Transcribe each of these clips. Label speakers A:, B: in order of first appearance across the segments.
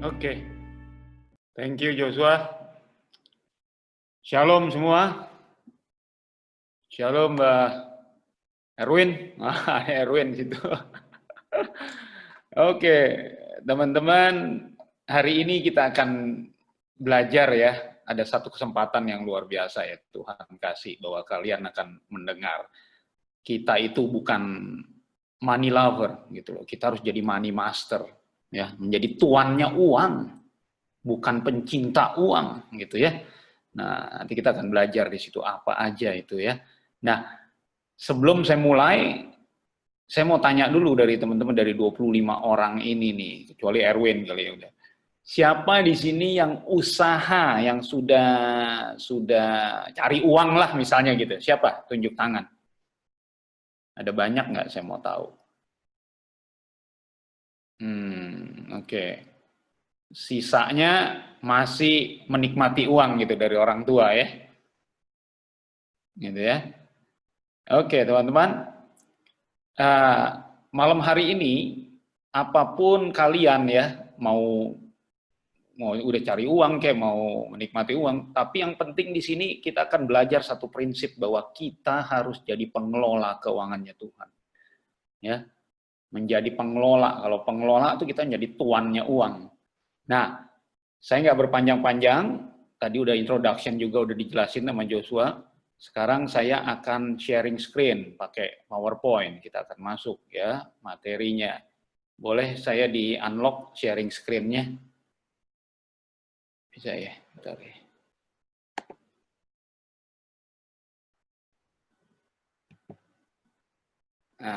A: Oke. Thank you Joshua. Shalom semua. Shalom Mbak Erwin. Erwin situ. Oke, teman-teman, hari ini kita akan belajar ya. Ada satu kesempatan yang luar biasa ya Tuhan kasih bahwa kalian akan mendengar. Kita itu bukan money lover gitu loh. Kita harus jadi money master ya, menjadi tuannya uang, bukan pencinta uang gitu ya. Nah, nanti kita akan belajar di situ apa aja itu ya. Nah, sebelum saya mulai, saya mau tanya dulu dari teman-teman dari 25 orang ini nih, kecuali Erwin kali ya udah. Siapa di sini yang usaha, yang sudah cari uang lah misalnya gitu. Siapa? Tunjuk tangan. Ada banyak nggak? Saya mau tahu. Oke. Sisanya masih menikmati uang gitu dari orang tua ya. Gitu ya. Oke, teman-teman. Malam hari ini apapun kalian ya, mau udah cari uang kayak mau menikmati uang, tapi yang penting di sini kita akan belajar satu prinsip bahwa kita harus jadi pengelola keuangannya Tuhan. Ya. Menjadi pengelola. Kalau pengelola itu kita jadi tuannya uang. Nah, saya nggak berpanjang-panjang, tadi udah introduction juga udah dijelasin sama Joshua. Sekarang saya akan sharing screen pakai PowerPoint. Kita akan masuk ya materinya. Boleh saya di unlock sharing screen-nya? Bisa ya? Bentar ya.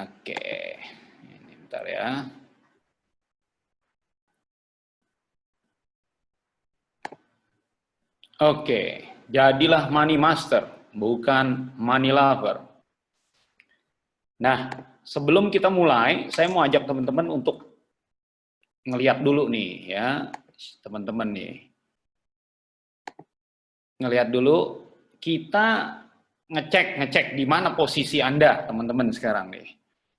A: Oke. Ini bentar ya. Oke, jadilah money master, bukan money lover. Nah, sebelum kita mulai, saya mau ajak teman-teman untuk ngelihat dulu nih ya, teman-teman nih. Ngelihat dulu, kita ngecek di mana posisi Anda, teman-teman sekarang nih.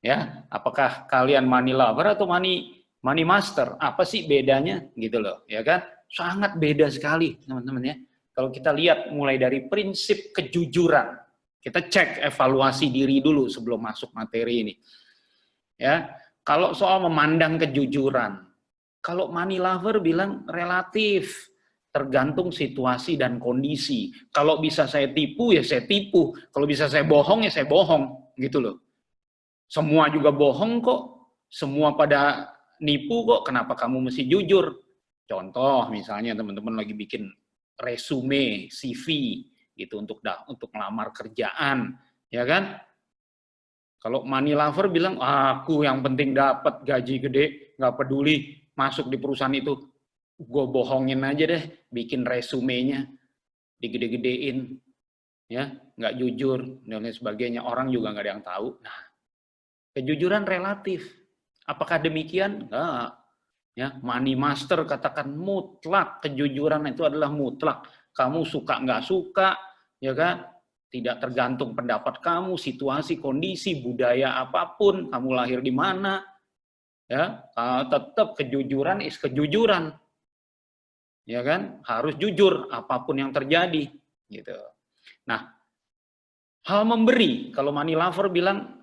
A: Ya, apakah kalian money lover atau money master? Apa sih bedanya gitu loh, ya kan? Sangat beda sekali, teman-teman ya. Kalau kita lihat mulai dari prinsip kejujuran, kita cek evaluasi diri dulu sebelum masuk materi ini. Ya, kalau soal memandang kejujuran, kalau money lover bilang relatif, tergantung situasi dan kondisi. Kalau bisa saya tipu ya saya tipu, kalau bisa saya bohong ya saya bohong, gitu loh. Semua juga bohong kok, semua pada nipu kok, kenapa kamu mesti jujur? Contoh misalnya teman-teman lagi bikin resume, CV gitu untuk melamar kerjaan, ya kan? Kalau money lover bilang, aku yang penting dapat gaji gede, nggak peduli masuk di perusahaan itu, gue bohongin aja deh, bikin resumenya, digede-gedein, ya, nggak jujur dan lain sebagainya, orang juga nggak ada yang tahu. Nah, kejujuran relatif. Apakah demikian? Enggak. Ya, money master katakan mutlak, kejujuran itu adalah mutlak. Kamu suka nggak suka, ya kan? Tidak tergantung pendapat kamu, situasi, kondisi, budaya apapun, kamu lahir di mana, ya, tetap kejujuran is kejujuran, ya kan? Harus jujur apapun yang terjadi, gitu. Nah, hal memberi, kalau money lover bilang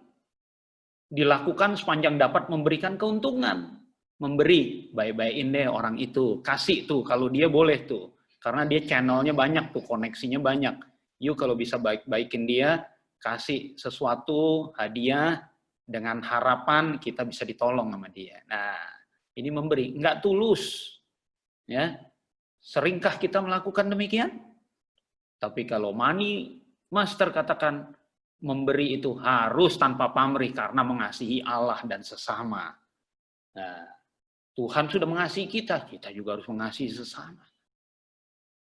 A: dilakukan sepanjang dapat memberikan keuntungan. Memberi, baik-baikin deh orang itu, kasih tuh kalau dia boleh tuh, karena dia channelnya banyak tuh, koneksinya banyak. Yuk kalau bisa baik-baikin dia, kasih sesuatu hadiah dengan harapan kita bisa ditolong sama dia. Nah, ini memberi, nggak tulus, ya. Seringkah kita melakukan demikian? Tapi kalau money master katakan memberi itu harus tanpa pamrih karena mengasihi Allah dan sesama. Nah, Tuhan sudah mengasihi kita, kita juga harus mengasihi sesama.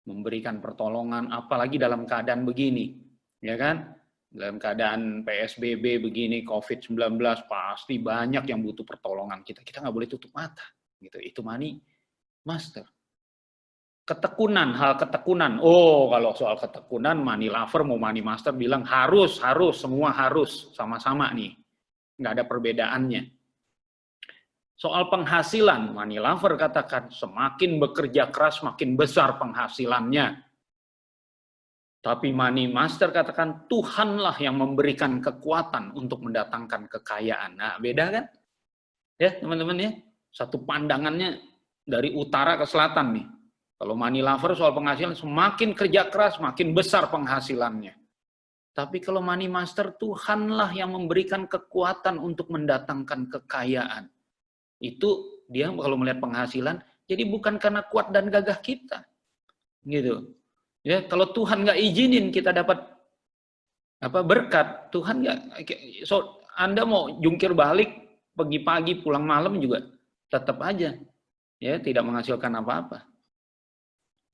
A: Memberikan pertolongan, apalagi dalam keadaan begini, ya kan? Dalam keadaan PSBB begini, COVID-19, pasti banyak yang butuh pertolongan kita. Kita nggak boleh tutup mata, gitu. Itu money master. Ketekunan, hal ketekunan. Oh, kalau soal ketekunan, money lover mau money master bilang harus, semua harus sama-sama nih. Nggak ada perbedaannya. Soal penghasilan, money lover katakan semakin bekerja keras makin besar penghasilannya. Tapi money master katakan Tuhanlah yang memberikan kekuatan untuk mendatangkan kekayaan. Nah, beda kan? Ya, teman-teman ya. Satu pandangannya dari utara ke selatan nih. Kalau money lover soal penghasilan semakin kerja keras makin besar penghasilannya. Tapi kalau money master Tuhanlah yang memberikan kekuatan untuk mendatangkan kekayaan. Itu dia kalau melihat penghasilan, jadi bukan karena kuat dan gagah kita. Gitu. Ya, kalau Tuhan nggak izinin kita dapat berkat, Tuhan nggak. So, Anda mau jungkir balik pagi-pagi pulang malam juga tetap aja ya tidak menghasilkan apa-apa.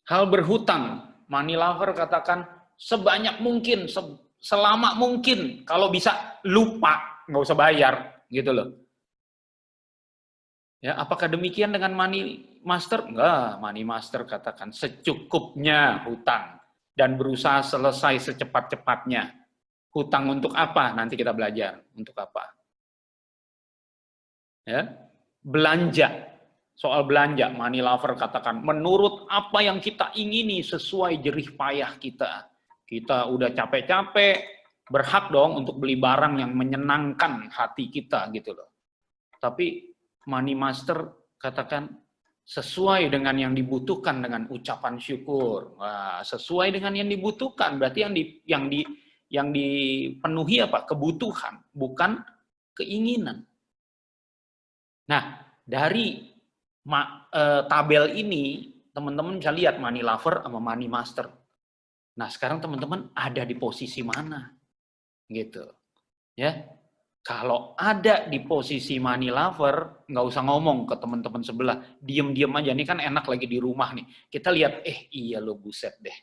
A: Hal berhutang, money lover katakan sebanyak mungkin, selama mungkin, kalau bisa lupa, nggak usah bayar, gitu loh. Ya, apakah demikian dengan money master? Enggak, money master katakan secukupnya hutang dan berusaha selesai secepat-cepatnya. Hutang untuk apa? Nanti kita belajar untuk apa. Ya, belanja. Soal belanja, money lover katakan menurut apa yang kita ingini sesuai jerih payah kita. Kita udah capek-capek, berhak dong untuk beli barang yang menyenangkan hati kita gitu loh. Tapi money master katakan sesuai dengan yang dibutuhkan dengan ucapan syukur. Wah, sesuai dengan yang dibutuhkan berarti yang dipenuhi apa? Kebutuhan, bukan keinginan. Nah, dari tabel ini teman-teman bisa lihat money lover sama money master. Nah, sekarang teman-teman ada di posisi mana? Gitu. Ya. Kalau ada di posisi money lover, nggak usah ngomong ke teman-teman sebelah, diem-diem aja. Ini kan enak lagi di rumah nih. Kita lihat, iya lo buset deh.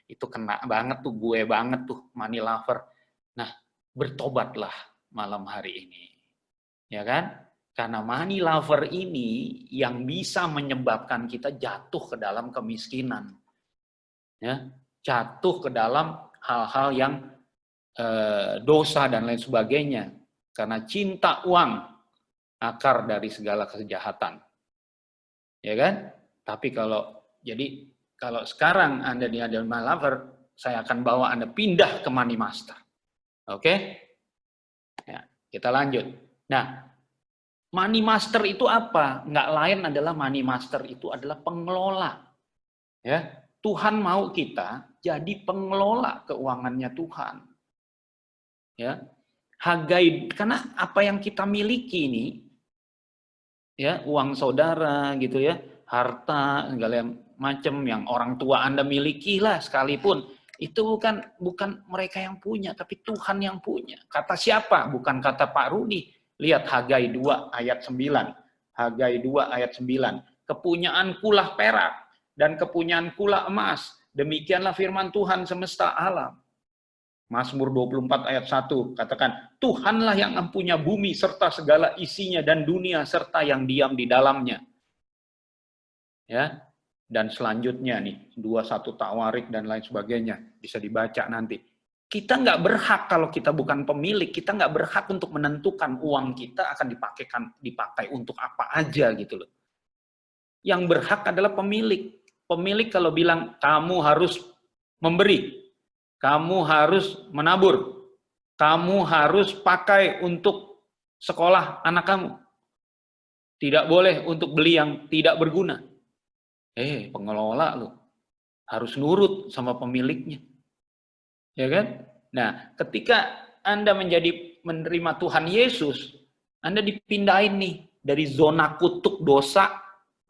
A: Itu kena banget tuh, gue banget tuh money lover. Nah, bertobatlah malam hari ini. Ya kan? Karena money lover ini yang bisa menyebabkan kita jatuh ke dalam kemiskinan. Ya, jatuh ke dalam hal-hal yang dosa dan lain sebagainya. Karena cinta uang akar dari segala kejahatan. Ya kan? Tapi kalau sekarang Anda ada money lover, saya akan bawa Anda pindah ke money master. Oke? Ya, kita lanjut. Nah, money master itu apa? Nggak lain adalah money master itu adalah pengelola. Ya, Tuhan mau kita jadi pengelola keuangannya Tuhan. Ya, Hagai, karena apa yang kita miliki ini, ya uang saudara gitu ya, harta segala macam yang orang tua Anda miliki lah sekalipun, itu bukan mereka yang punya, tapi Tuhan yang punya. Kata siapa? Bukan kata Pak Rudi. Lihat Hagai 2 ayat 9. Hagai 2 ayat 9. Kepunyaankulah perak dan kepunyaankulah emas. Demikianlah firman Tuhan semesta alam. Mazmur 24 ayat 1 katakan, Tuhanlah yang mempunyai bumi serta segala isinya dan dunia serta yang diam di dalamnya. Ya. Dan selanjutnya nih, 21 Tawarik dan lain sebagainya bisa dibaca nanti. Kita nggak berhak kalau kita bukan pemilik, kita nggak berhak untuk menentukan uang kita akan dipakai untuk apa aja gitu loh. Yang berhak adalah pemilik. Pemilik kalau bilang kamu harus memberi, kamu harus menabur, kamu harus pakai untuk sekolah anak kamu. Tidak boleh untuk beli yang tidak berguna. Pengelola lo harus nurut sama pemiliknya. Ya kan? Nah, ketika Anda menerima Tuhan Yesus, Anda dipindahin nih dari zona kutuk dosa,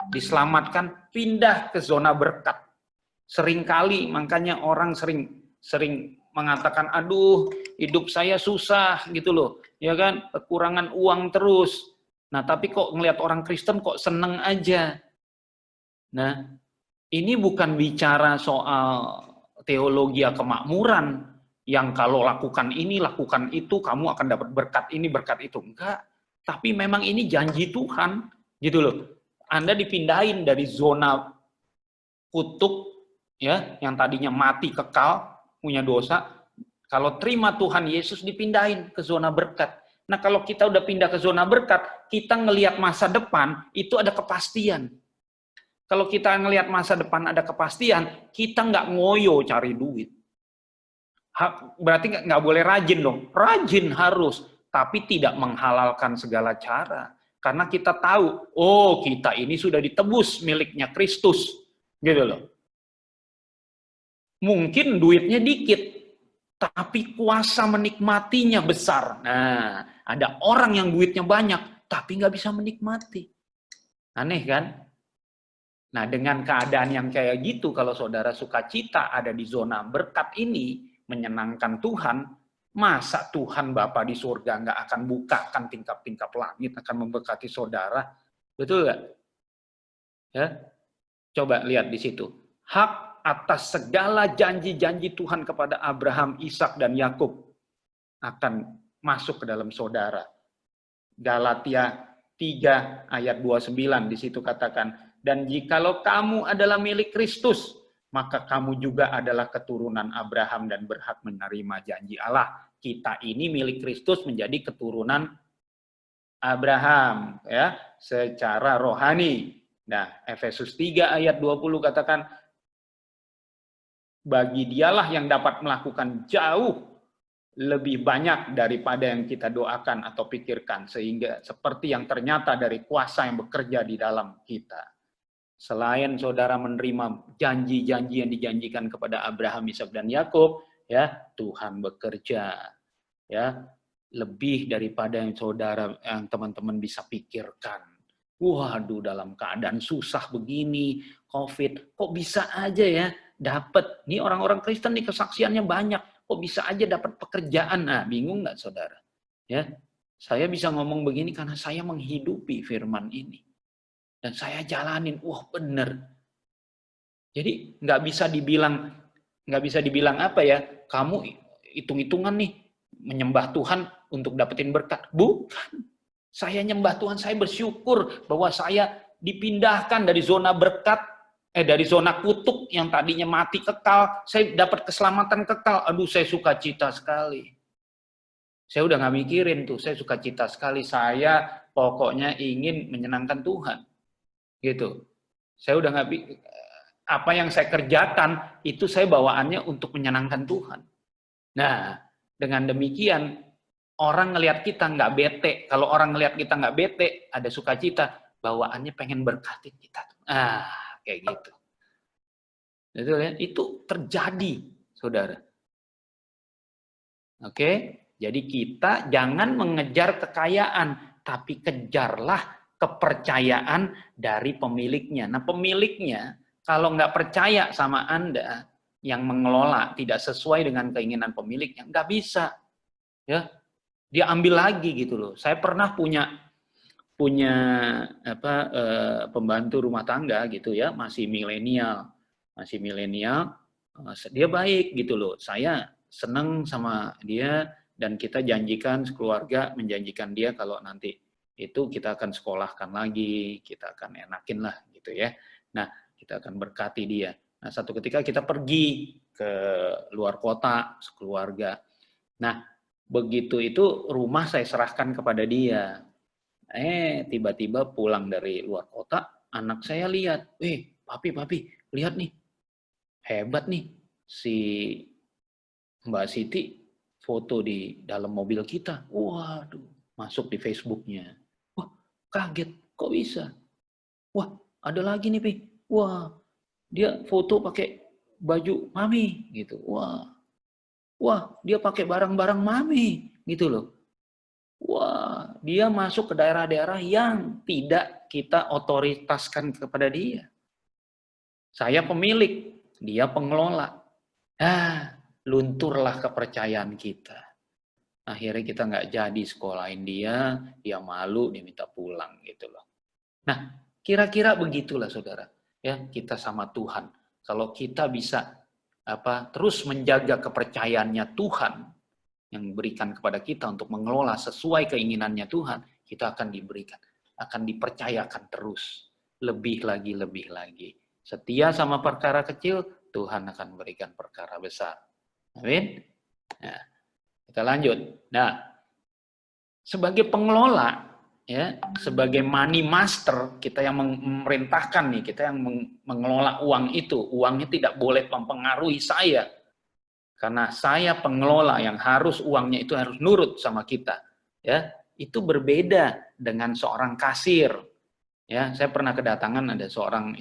A: diselamatkan, pindah ke zona berkat. Seringkali makanya orang sering mengatakan, aduh hidup saya susah gitu loh, ya kan, kekurangan uang terus. Nah tapi kok ngelihat orang Kristen kok seneng aja. Nah ini bukan bicara soal teologi kemakmuran, yang kalau lakukan ini, lakukan itu, kamu akan dapat berkat ini, berkat itu. Enggak, tapi memang ini janji Tuhan gitu loh. Anda dipindahin dari zona kutuk, ya, yang tadinya mati kekal, punya dosa, kalau terima Tuhan Yesus dipindahin ke zona berkat. Nah, kalau kita udah pindah ke zona berkat, kita ngelihat masa depan, itu ada kepastian. Kalau kita ngelihat masa depan ada kepastian, kita nggak ngoyo cari duit. Berarti nggak boleh rajin dong. Rajin harus, tapi tidak menghalalkan segala cara. Karena kita tahu, oh kita ini sudah ditebus miliknya Kristus. Gitu loh. Mungkin duitnya dikit, tapi kuasa menikmatinya besar. Nah, ada orang yang duitnya banyak, tapi nggak bisa menikmati. Aneh kan? Nah, dengan keadaan yang kayak gitu, kalau saudara sukacita ada di zona berkat ini, menyenangkan Tuhan, masa Tuhan Bapa di surga nggak akan bukakan tingkap-tingkap langit, akan memberkati saudara? Betul nggak? Ya, coba lihat di situ. Hak atas segala janji-janji Tuhan kepada Abraham, Ishak dan Yakub akan masuk ke dalam saudara. Galatia 3 ayat 29 di situ katakan, dan jikalau kamu adalah milik Kristus, maka kamu juga adalah keturunan Abraham dan berhak menerima janji Allah. Kita ini milik Kristus menjadi keturunan Abraham ya, secara rohani. Nah, Efesus 3 ayat 20 katakan, bagi dialah yang dapat melakukan jauh lebih banyak daripada yang kita doakan atau pikirkan, sehingga seperti yang ternyata dari kuasa yang bekerja di dalam kita. Selain saudara menerima janji-janji yang dijanjikan kepada Abraham, Ishak dan Yakub, ya, Tuhan bekerja ya lebih daripada yang saudara, yang teman-teman bisa pikirkan. Waduh, dalam keadaan susah begini, COVID, kok bisa aja ya dapat. Nih orang-orang Kristen nih kesaksiannya banyak, kok bisa aja dapat pekerjaan. Nah, bingung nggak saudara? Ya, saya bisa ngomong begini karena saya menghidupi firman ini. Dan saya jalanin, wah bener. Jadi nggak bisa dibilang apa ya, kamu hitung-hitungan nih menyembah Tuhan untuk dapetin berkat. Bukan. Saya nyembah Tuhan, saya bersyukur bahwa saya dipindahkan dari zona berkat, dari zona kutuk yang tadinya mati kekal, saya dapat keselamatan kekal. Aduh, saya sukacita sekali. Saya udah nggak mikirin tuh, saya sukacita sekali. Saya pokoknya ingin menyenangkan Tuhan. Gitu. Saya udah nggak, apa yang saya kerjakan itu saya bawaannya untuk menyenangkan Tuhan. Nah, dengan demikian orang ngelihat kita nggak bete. Kalau orang ngelihat kita nggak bete, ada sukacita, bawaannya pengen berkatin kita. Kayak gitu. Itu terjadi, saudara. Oke, jadi kita jangan mengejar kekayaan, tapi kejarlah kepercayaan dari pemiliknya. Nah, pemiliknya kalau nggak percaya sama Anda, yang mengelola tidak sesuai dengan keinginan pemiliknya, nggak bisa. Ya, dia ambil lagi gitu loh. Saya pernah punya pembantu rumah tangga gitu ya, masih milenial, dia baik gitu loh. Saya seneng sama dia dan kita janjikan sekeluarga, menjanjikan dia kalau nanti itu kita akan sekolahkan lagi, kita akan enakin lah gitu ya. Nah, kita akan berkati dia. Nah, satu ketika kita pergi ke luar kota sekeluarga. Nah, begitu itu rumah saya serahkan kepada dia. Tiba-tiba pulang dari luar kota, anak saya lihat, papi, lihat nih, hebat nih si Mbak Siti foto di dalam mobil kita. Waduh, masuk di Facebooknya. Wah, kaget, kok bisa? Wah, ada lagi nih, Pi. Wah, dia foto pakai baju mami, gitu. Wah, dia pakai barang-barang mami, gitu loh. Wah, dia masuk ke daerah-daerah yang tidak kita otoritaskan kepada dia. Saya pemilik, dia pengelola. Lunturlah kepercayaan kita. Akhirnya kita nggak jadi sekolahin dia malu, dia minta pulang gitu loh. Nah, kira-kira begitulah saudara. Ya, kita sama Tuhan. Kalau kita bisa terus menjaga kepercayaannya Tuhan yang berikan kepada kita untuk mengelola sesuai keinginannya Tuhan, kita akan diberikan, akan dipercayakan terus, lebih lagi. Setia sama perkara kecil, Tuhan akan berikan perkara besar. Amin. Nah, kita lanjut. Nah, sebagai pengelola, ya, sebagai money master, kita yang memerintahkan nih, kita yang mengelola uang itu. Uangnya tidak boleh mempengaruhi saya. Karena saya pengelola yang harus uangnya itu harus nurut sama kita. Ya, itu berbeda dengan seorang kasir. Ya, saya pernah kedatangan ada seorang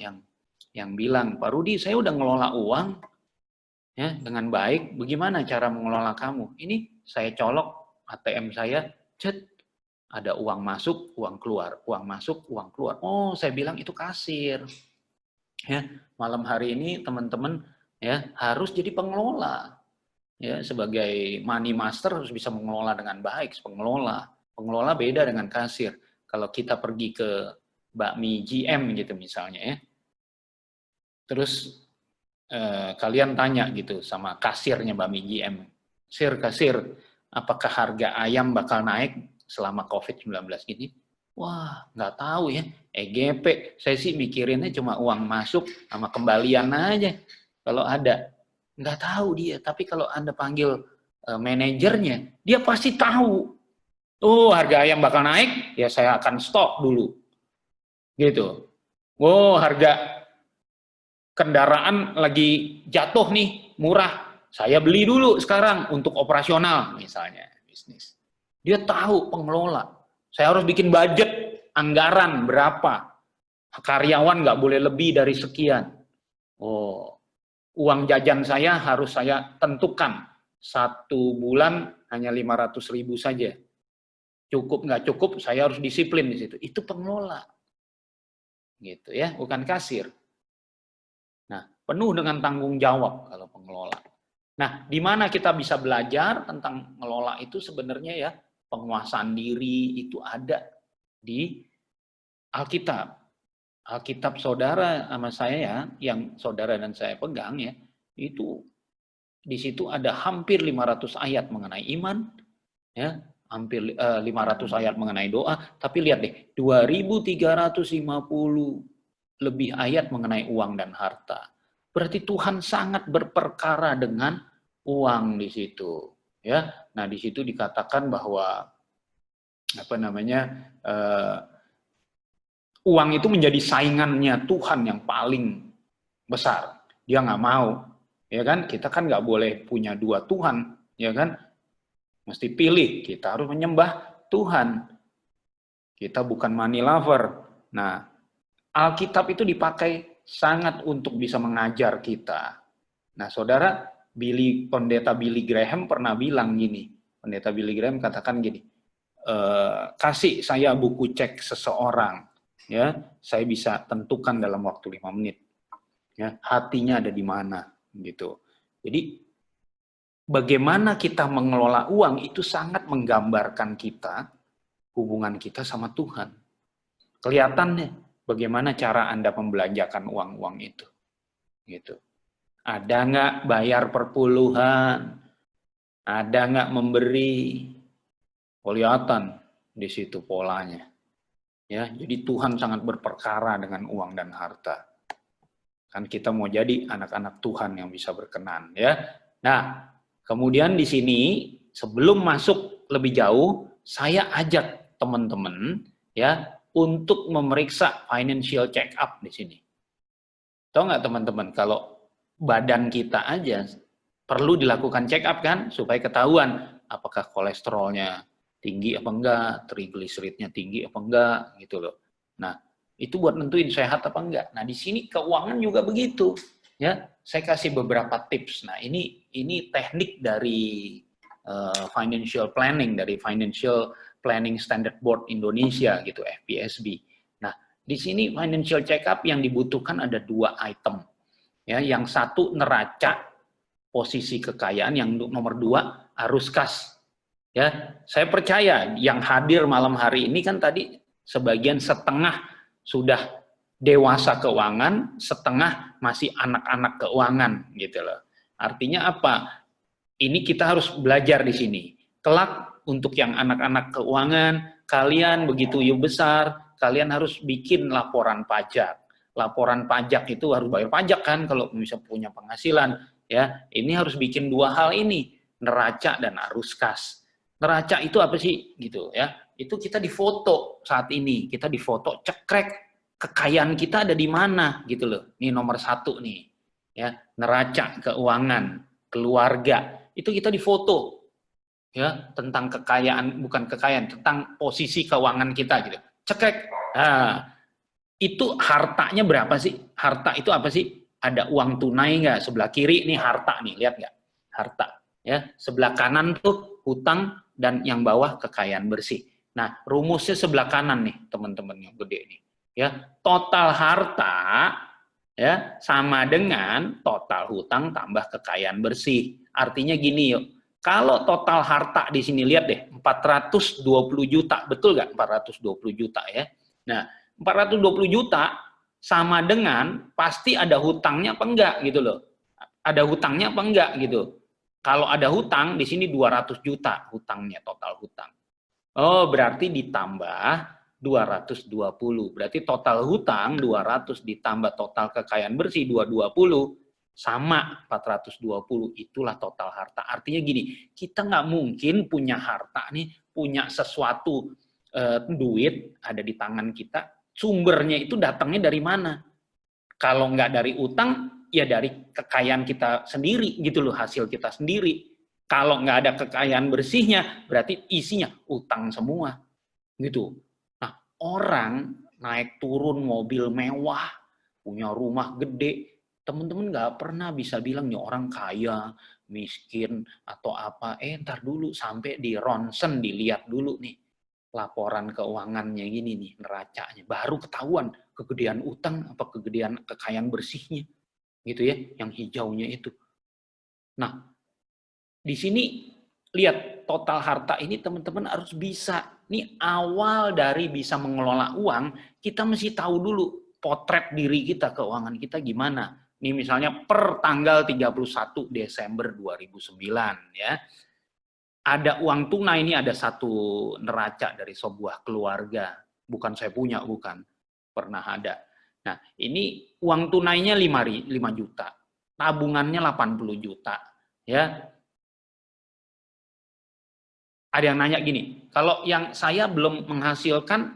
A: yang bilang, "Pak Rudi, saya udah ngelola uang ya dengan baik. Bagaimana cara mengelola kamu?" Ini saya colok ATM saya, cet, ada uang masuk, uang keluar, uang masuk, uang keluar. Oh, saya bilang itu kasir. Ya, malam hari ini teman-teman ya harus jadi pengelola. Ya, sebagai money master harus bisa mengelola dengan baik, pengelola. Pengelola beda dengan kasir. Kalau kita pergi ke bakmi GM gitu misalnya ya. Terus kalian tanya gitu sama kasirnya bakmi GM. Kasir, apakah harga ayam bakal naik selama COVID-19 gini? Wah, nggak tahu ya. EGP, saya sih mikirinnya cuma uang masuk sama kembalian aja. Kalau ada, nggak tahu dia. Tapi kalau Anda panggil manajernya, dia pasti tahu. Oh, harga ayam bakal naik, ya saya akan stok dulu. Gitu. Oh, harga kendaraan lagi jatuh nih, murah. Saya beli dulu sekarang untuk operasional, misalnya, bisnis. Dia tahu pengelola. Saya harus bikin budget, anggaran berapa. Karyawan nggak boleh lebih dari sekian. Oh, uang jajan saya harus saya tentukan. 1 bulan hanya 500.000 saja. Cukup nggak cukup, saya harus disiplin di situ. Itu pengelola. Gitu ya, bukan kasir. Nah, penuh dengan tanggung jawab kalau pengelola. Nah, di mana kita bisa belajar tentang mengelola itu sebenarnya ya, penguasaan diri itu ada di Alkitab. Alkitab saudara sama saya ya, yang saudara dan saya pegang ya, itu di situ ada hampir 500 ayat mengenai iman, ya, hampir 500 ayat mengenai doa, tapi lihat deh, 2350 lebih ayat mengenai uang dan harta. Berarti Tuhan sangat berperkara dengan uang di situ, ya. Nah, di situ dikatakan bahwa apa namanya? Uang itu menjadi saingannya Tuhan yang paling besar. Dia nggak mau, ya kan? Kita kan nggak boleh punya dua Tuhan, ya kan? Mesti pilih. Kita harus menyembah Tuhan. Kita bukan money lover. Nah, Alkitab itu dipakai sangat untuk bisa mengajar kita. Nah, saudara, Pendeta Billy Graham pernah bilang gini. Pendeta Billy Graham katakan gini, kasih saya buku cek seseorang, ya, saya bisa tentukan dalam waktu 5 menit. Ya, hatinya ada di mana, gitu. Jadi, bagaimana kita mengelola uang itu sangat menggambarkan kita, hubungan kita sama Tuhan. Kelihatannya bagaimana cara Anda membelanjakan uang-uang itu. Gitu. Ada nggak bayar perpuluhan? Ada nggak memberi? Kelihatan di situ polanya. Ya, jadi Tuhan sangat berperkara dengan uang dan harta. Kan kita mau jadi anak-anak Tuhan yang bisa berkenan, ya. Nah, kemudian di sini sebelum masuk lebih jauh, saya ajak teman-teman ya untuk memeriksa financial check up di sini. Tahu nggak teman-teman, kalau badan kita aja perlu dilakukan check up kan, supaya ketahuan apakah kolesterolnya tinggi apa enggak, trigliseridnya tinggi apa enggak, gitu loh. Nah, itu buat nentuin sehat apa enggak. Nah, di sini keuangan juga begitu. Ya, saya kasih beberapa tips. Nah, ini teknik dari financial planning, dari Financial Planning Standard Board Indonesia gitu, FPSB. Nah, di sini financial check up yang dibutuhkan ada 2 item. Ya, yang satu neraca posisi kekayaan, yang nomor 2 arus kas. Ya, saya percaya yang hadir malam hari ini kan tadi sebagian setengah sudah dewasa keuangan, setengah masih anak-anak keuangan gitu loh. Artinya apa? Ini kita harus belajar di sini. Kelak untuk yang anak-anak keuangan, kalian begitu besar, kalian harus bikin laporan pajak. Laporan pajak itu harus bayar pajak kan kalau bisa punya penghasilan, ya. Ini harus bikin 2 hal ini, neraca dan arus kas. Neraca itu apa sih gitu ya? Itu kita difoto saat ini, kita difoto, cekrek kekayaan kita ada di mana gitu loh. Ini nomor satu nih, ya neraca keuangan keluarga itu kita difoto ya tentang kekayaan bukan kekayaan tentang posisi keuangan kita gitu. Cekrek. Nah, itu hartanya berapa sih? Harta itu apa sih? Ada uang tunai nggak? Sebelah kiri nih harta nih, lihat nggak? Harta. Ya, sebelah kanan tuh hutang dan yang bawah kekayaan bersih. Nah, rumusnya sebelah kanan nih, teman-teman yang gede nih. Ya, total harta ya sama dengan total hutang tambah kekayaan bersih. Artinya gini yuk. Kalau total harta di sini lihat deh, 420 juta, betul nggak 420 juta ya? Nah, 420 juta sama dengan pasti ada hutangnya apa enggak gitu loh. Ada hutangnya apa enggak gitu. Kalau ada hutang di sini 200 juta hutangnya total hutang. Oh, berarti ditambah 220. Berarti total hutang 200 ditambah total kekayaan bersih 220 sama 420. Itulah total harta. Artinya gini, kita nggak mungkin punya harta nih, punya sesuatu duit ada di tangan kita, sumbernya itu datangnya dari mana? Kalau nggak dari utang, ya dari kekayaan kita sendiri gitu loh, hasil kita sendiri. Kalau nggak ada kekayaan bersihnya, berarti isinya utang semua gitu. Nah, orang naik turun mobil mewah, punya rumah gede, teman-teman nggak pernah bisa bilang nih orang kaya, miskin atau apa. Ntar dulu sampai di ronsen dilihat dulu nih laporan keuangannya gini nih, neracanya. Baru ketahuan kegedean utang apa kegedean kekayaan bersihnya. Gitu ya, yang hijaunya itu. Nah, di sini lihat total harta ini teman-teman harus bisa. Ini awal dari bisa mengelola uang, kita mesti tahu dulu potret diri kita, keuangan kita gimana. Ini misalnya per tanggal 31 Desember 2009 ya. Ada uang tunai ini ada satu neraca dari sebuah keluarga. Bukan saya punya, bukan. Pernah ada. Nah, ini uang tunainya 5 juta. Tabungannya 80 juta. Ya. Ada yang nanya gini, kalau yang saya belum menghasilkan,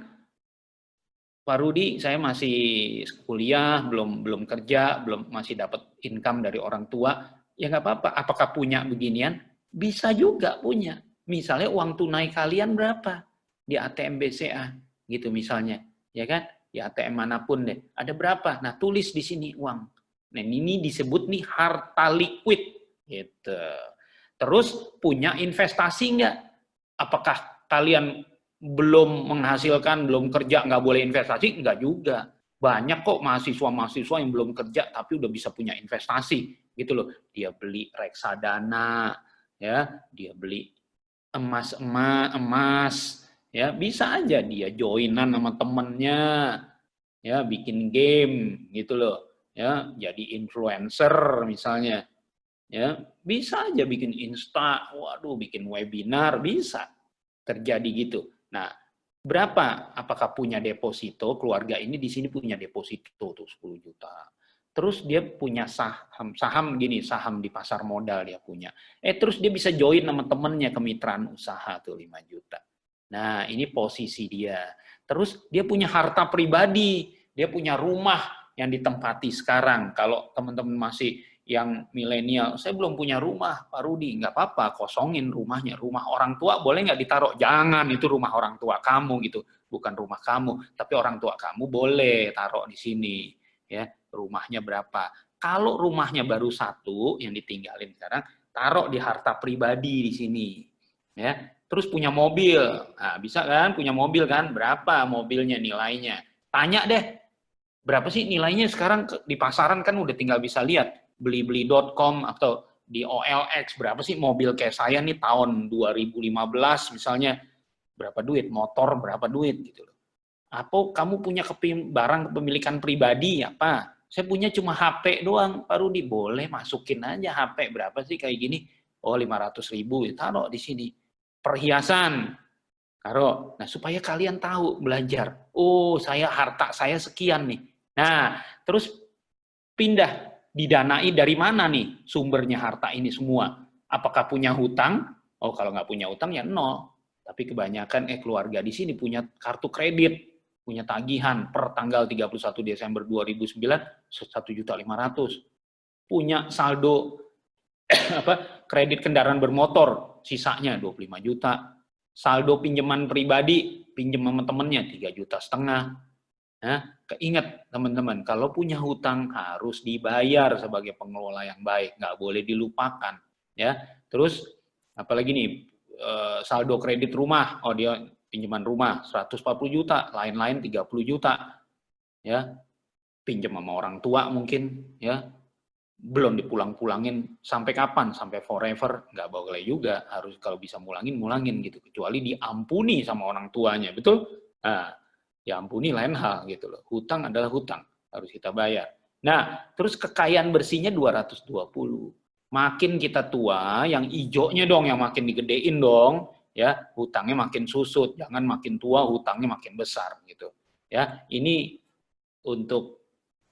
A: Pak Rudi, saya masih kuliah, belum kerja, masih dapat income dari orang tua, ya nggak apa-apa. Apakah punya beginian? Bisa juga punya. Misalnya uang tunai kalian berapa di ATM BCA, gitu misalnya, ya kan? Di ATM manapun deh, ada berapa? Nah tulis di sini uang. Nah ini disebut nih harta liquid, gitu. Terus punya investasi nggak? Apakah kalian belum menghasilkan, belum kerja, nggak boleh investasi? Enggak juga. Banyak kok mahasiswa-mahasiswa yang belum kerja, tapi udah bisa punya investasi. Gitu loh. Dia beli reksadana, ya, dia beli emas, ya, bisa aja dia joinan sama temennya, ya, bikin game, gitu loh. Ya, jadi influencer misalnya. Ya, bisa aja bikin Insta, waduh, bikin webinar, bisa terjadi gitu. Nah, berapa? Apakah punya deposito? Keluarga ini di sini punya deposito tuh 10 juta. Terus dia punya saham gini, saham di pasar modal dia punya. Terus dia bisa join sama temennya kemitraan usaha tuh 5 juta. Nah, ini posisi dia. Terus dia punya harta pribadi, dia punya rumah yang ditempati sekarang. Kalau teman-teman masih yang milenial, saya belum punya rumah, Pak Rudi, nggak apa-apa, kosongin rumahnya. Rumah orang tua boleh nggak ditaruh? Jangan, itu rumah orang tua kamu gitu, bukan rumah kamu. Tapi orang tua kamu boleh taruh di sini, ya. Rumahnya berapa? Kalau rumahnya baru satu yang ditinggalin sekarang, taruh di harta pribadi di sini, ya. Terus punya mobil, nah, bisa kan? Punya mobil kan? Berapa mobilnya nilainya? Tanya deh, berapa sih nilainya sekarang di pasaran kan udah tinggal bisa lihat blibli.com atau di OLX berapa sih mobil kayak saya nih tahun 2015 misalnya berapa duit, motor berapa duit gitu loh. Apa kamu punya barang kepemilikan pribadi apa? Saya punya cuma HP doang, Pak Rudi. Boleh masukin aja HP berapa sih kayak gini? Oh 500.000, taruh di sini. Perhiasan, taruh. Nah supaya kalian tahu belajar. Oh saya harta saya sekian nih. Nah terus pindah, didanai dari mana nih sumbernya harta ini semua? Apakah punya hutang? Oh, kalau nggak punya utang ya nol. Tapi kebanyakan keluarga di sini punya kartu kredit, punya tagihan per tanggal 31 Desember 2009 1.500.000. Punya saldo kredit kendaraan bermotor sisanya 25 juta. Saldo pinjaman pribadi, pinjam sama temennya 3,5 juta. Nah, ingat teman-teman, kalau punya hutang harus dibayar sebagai pengelola yang baik, nggak boleh dilupakan. Ya, terus apalagi nih, saldo kredit rumah, oh dia pinjaman rumah 140 juta, lain-lain 30 juta, ya pinjam sama orang tua mungkin, ya belum dipulang-pulangin sampai kapan? Sampai forever? Nggak boleh juga, harus kalau bisa mulangin gitu, kecuali diampuni sama orang tuanya, betul? Nah, diampuni lain hal gitu loh. Hutang adalah hutang, harus kita bayar. Nah, terus kekayaan bersihnya 220. Makin kita tua, yang hijaunya dong, yang makin digedein dong, ya hutangnya makin susut. Jangan makin tua hutangnya makin besar gitu. Ya, ini untuk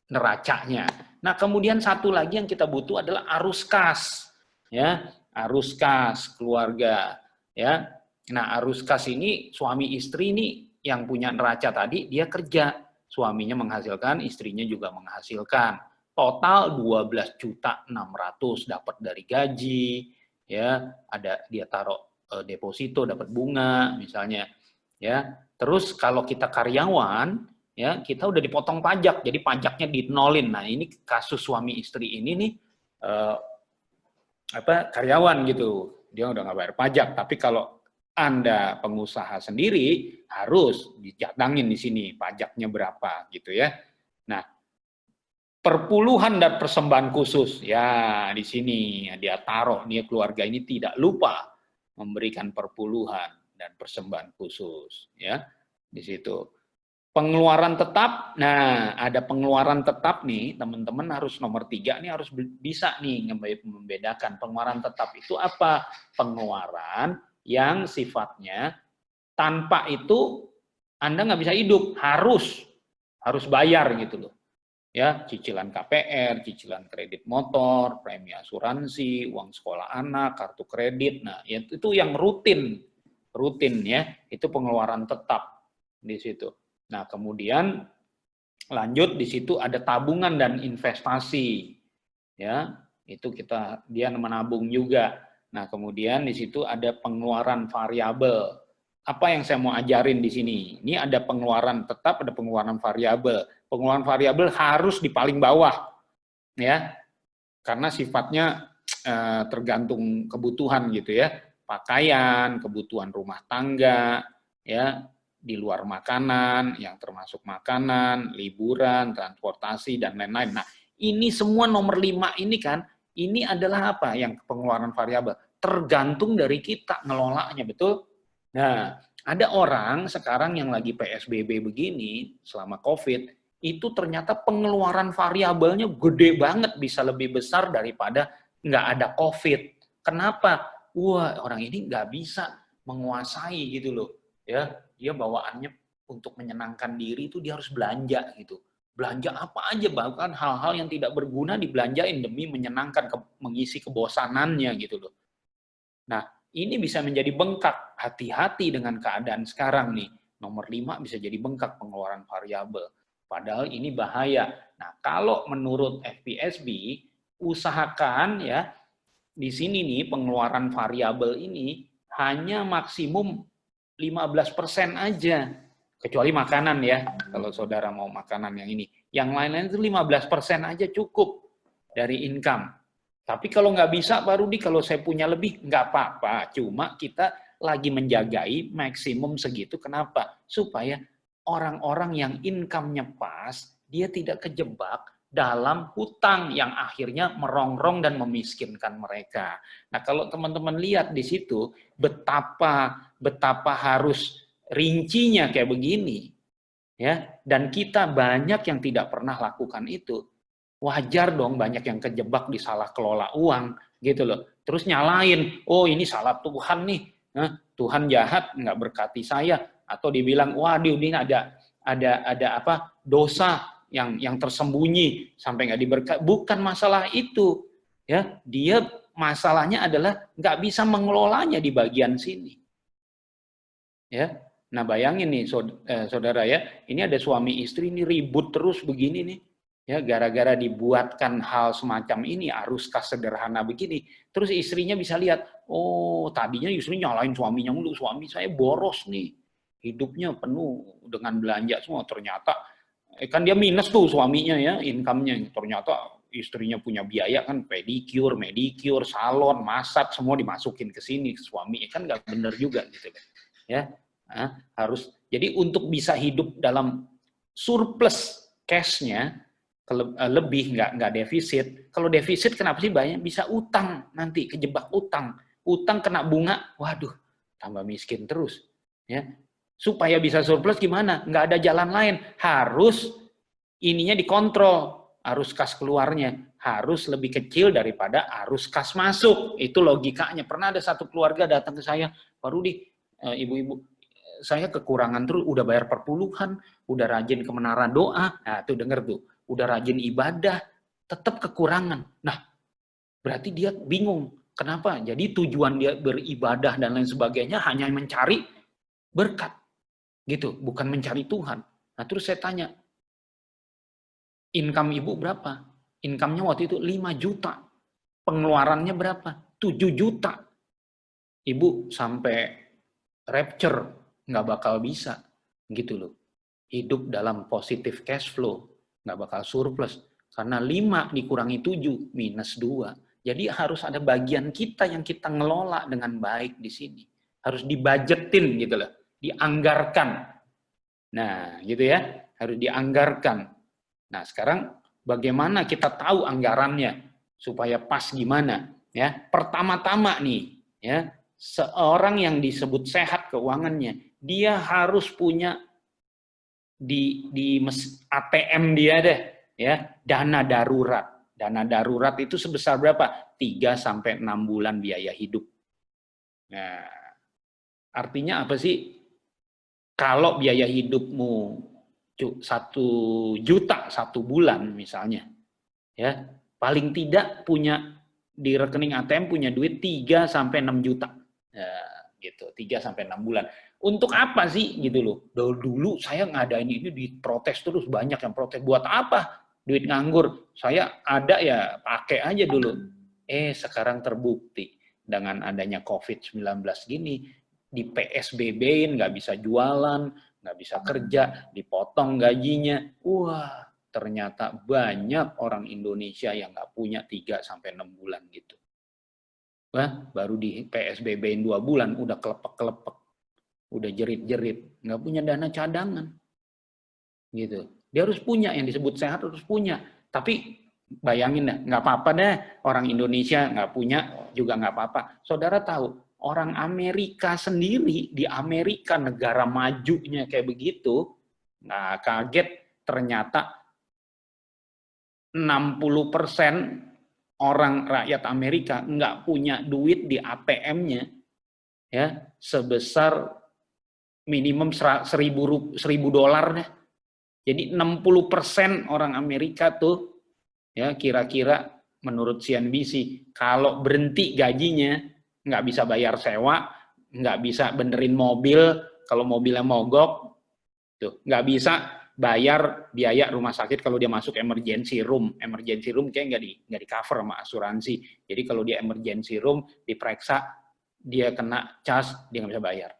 A: neracanya. Nah, kemudian satu lagi yang kita butuh adalah arus kas, ya, arus kas keluarga, ya. Nah, arus kas ini suami istri ini yang punya neraca tadi dia kerja, suaminya menghasilkan, istrinya juga menghasilkan. Total 12.600.000 dapat dari gaji, ya, ada dia taruh deposito dapat bunga misalnya, ya. Terus kalau kita karyawan, ya kita udah dipotong pajak, jadi pajaknya dinolin. Nah ini kasus suami istri ini nih karyawan gitu, dia udah nggak bayar pajak. Tapi kalau Anda pengusaha sendiri harus dicatangin di sini pajaknya berapa gitu ya. Nah, perpuluhan dan persembahan khusus ya di sini dia taruh, dia keluarga ini tidak lupa memberikan perpuluhan dan persembahan khusus ya di situ. Pengeluaran tetap, nah ada pengeluaran tetap nih, teman-teman harus nomor 3 nih harus bisa nih membedakan. Pengeluaran tetap itu apa? Pengeluaran yang sifatnya tanpa itu Anda nggak bisa hidup, harus bayar gitu loh. Ya, cicilan KPR, cicilan kredit motor, premi asuransi, uang sekolah anak, kartu kredit. Nah, itu yang rutin ya, itu pengeluaran tetap di situ. Nah, kemudian lanjut di situ ada tabungan dan investasi. Ya, itu dia menabung juga. Nah, kemudian di situ ada pengeluaran variabel. Apa yang saya mau ajarin di sini? Ini ada pengeluaran tetap, ada pengeluaran variabel. Pengeluaran variabel harus di paling bawah. Ya. Karena sifatnya tergantung kebutuhan gitu ya. Pakaian, kebutuhan rumah tangga, ya, di luar makanan, yang termasuk makanan, liburan, transportasi, dan lain-lain. Nah, ini semua nomor 5 ini kan, ini adalah apa yang pengeluaran variabel? Tergantung dari kita ngelolanya, betul? Nah, ada orang sekarang yang lagi PSBB begini, selama COVID, itu ternyata pengeluaran variabelnya gede banget, bisa lebih besar daripada nggak ada COVID. Kenapa? Wah, orang ini nggak bisa menguasai gitu loh. Ya, dia bawaannya untuk menyenangkan diri itu dia harus belanja gitu. Belanja apa aja, bahkan hal-hal yang tidak berguna dibelanjain demi menyenangkan, mengisi kebosanannya gitu loh. Nah, ini bisa menjadi bengkak. Hati-hati dengan keadaan sekarang nih. Nomor 5 bisa jadi bengkak pengeluaran variabel. Padahal ini bahaya. Nah, kalau menurut FPSB, usahakan ya di sini nih pengeluaran variabel ini hanya maksimum 15% aja. Kecuali makanan ya, kalau saudara mau makanan yang ini. Yang lain-lain itu 15% aja cukup dari income. Tapi kalau nggak bisa, baru kalau saya punya lebih, nggak apa-apa. Cuma kita lagi menjagai maksimum segitu. Kenapa? Supaya orang-orang yang income-nya pas, dia tidak kejebak dalam hutang yang akhirnya merongrong dan memiskinkan mereka. Nah, kalau teman-teman lihat di situ, betapa harus rincinya kayak begini, ya. Dan kita banyak yang tidak pernah lakukan itu. Wajar dong banyak yang kejebak di salah kelola uang, gitu loh. Terus nyalain, oh ini salah Tuhan nih, Tuhan jahat nggak berkati saya, atau dibilang waduh ini ada apa dosa yang tersembunyi sampai nggak diberkati. Bukan masalah itu, ya dia masalahnya adalah nggak bisa mengelolanya di bagian sini. Ya, nah bayangin nih saudara ya, ini ada suami istri ini ribut terus begini nih, ya gara-gara dibuatkan hal semacam ini, arus kas sederhana begini, terus istrinya bisa lihat, oh tadinya istri nyalain suaminya mulu, suami saya boros nih, hidupnya penuh dengan belanja semua, ternyata kan dia minus tuh suaminya ya, income-nya, ternyata istrinya punya biaya kan, pedicure, medicure, salon, masak, semua dimasukin ke sini, ke suami, kan nggak bener juga gitu kan. Ya, harus, jadi untuk bisa hidup dalam surplus cash-nya, lebih nggak defisit. Kalau defisit kenapa sih banyak? Bisa utang, nanti kejebak utang. Utang kena bunga, waduh, tambah miskin terus. Ya, supaya bisa surplus gimana? Nggak ada jalan lain. Harus ininya dikontrol, arus kas keluarnya harus lebih kecil daripada arus kas masuk. Itu logikanya. Pernah ada satu keluarga datang ke saya, Pak Rudi, ibu-ibu, saya kekurangan terus, udah bayar perpuluhan, udah rajin ke menara doa, nah tuh denger tuh, udah rajin ibadah, tetap kekurangan. Nah, berarti dia bingung. Kenapa? Jadi tujuan dia beribadah dan lain sebagainya hanya mencari berkat. Gitu, bukan mencari Tuhan. Nah, terus saya tanya, income ibu berapa? Income-nya waktu itu 5 juta. Pengeluarannya berapa? 7 juta. Ibu sampai rapture, nggak bakal bisa. Gitu loh. Hidup dalam positive cash flow, nggak bakal surplus. Karena 5 dikurangi 7, minus 2. Jadi harus ada bagian kita yang kita ngelola dengan baik di sini. Harus dibudgetin gitu loh. Dianggarkan. Nah, gitu ya. Harus dianggarkan. Nah, sekarang bagaimana kita tahu anggarannya supaya pas gimana? Ya, pertama-tama nih, ya, seorang yang disebut sehat keuangannya, dia harus punya di ATM dia deh, ya, dana darurat. Dana darurat itu sebesar berapa? 3 sampai 6 bulan biaya hidup. Nah, artinya apa sih? Kalau biaya hidupmu 1 juta 1 bulan misalnya, ya, paling tidak punya di rekening ATM punya duit 3 sampai 6 juta. Ya, gitu, 3 sampai 6 bulan. Untuk apa sih gitu loh? Dulu saya ngadain ini diprotes terus, banyak yang protes. Buat apa? Duit nganggur. Saya ada ya pakai aja dulu. Sekarang terbukti dengan adanya COVID-19 gini, di PSBB-in nggak bisa jualan, nggak bisa kerja, dipotong gajinya. Wah, ternyata banyak orang Indonesia yang nggak punya 3 sampai 6 bulan gitu. Wah, baru di PSBB-in 2 bulan udah kelepek-kelepek, udah jerit-jerit, nggak punya dana cadangan. Gitu. Dia harus punya, yang disebut sehat harus punya. Tapi bayangin dah, nggak apa-apa deh orang Indonesia nggak punya juga nggak apa-apa. Saudara tahu, orang Amerika sendiri, di Amerika negara majunya kayak begitu, nah kaget ternyata 60% orang rakyat Amerika nggak punya duit di ATM-nya, ya, sebesar minimum $1.000 deh. Jadi 60% orang Amerika tuh, ya, kira-kira menurut CNBC, kalau berhenti gajinya, nggak bisa bayar sewa, nggak bisa benerin mobil, kalau mobilnya mogok, tuh, nggak bisa bayar biaya rumah sakit kalau dia masuk emergency room. Emergency room kayak nggak di cover sama asuransi. Jadi kalau dia emergency room, diperiksa, dia kena cas, dia nggak bisa bayar.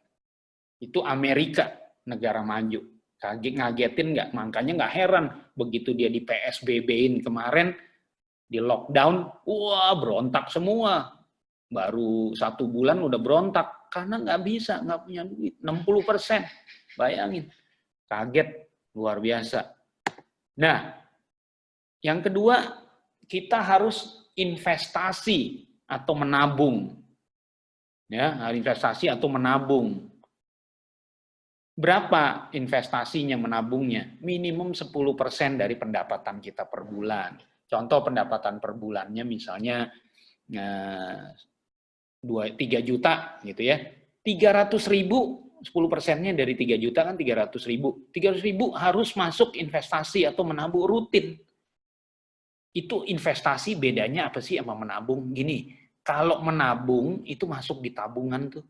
A: Itu Amerika, negara maju. Ngagetin nggak? Makanya nggak heran begitu dia di PSBB-in kemarin, di lockdown, wah berontak semua. Baru 1 bulan udah berontak karena nggak bisa, nggak punya duit. 60%, bayangin, kaget luar biasa. Nah, yang kedua, kita harus investasi atau menabung. Ya, investasi atau menabung. Berapa investasinya, menabungnya? Minimum 10% dari pendapatan kita per bulan. Contoh pendapatan per bulannya misalnya 3 juta gitu ya. 300.000, 10%-nya dari 3 juta kan 300.000. 300.000 harus masuk investasi atau menabung rutin. Itu investasi bedanya apa sih sama menabung? Gini, Kalau menabung itu masuk di tabungan tuh,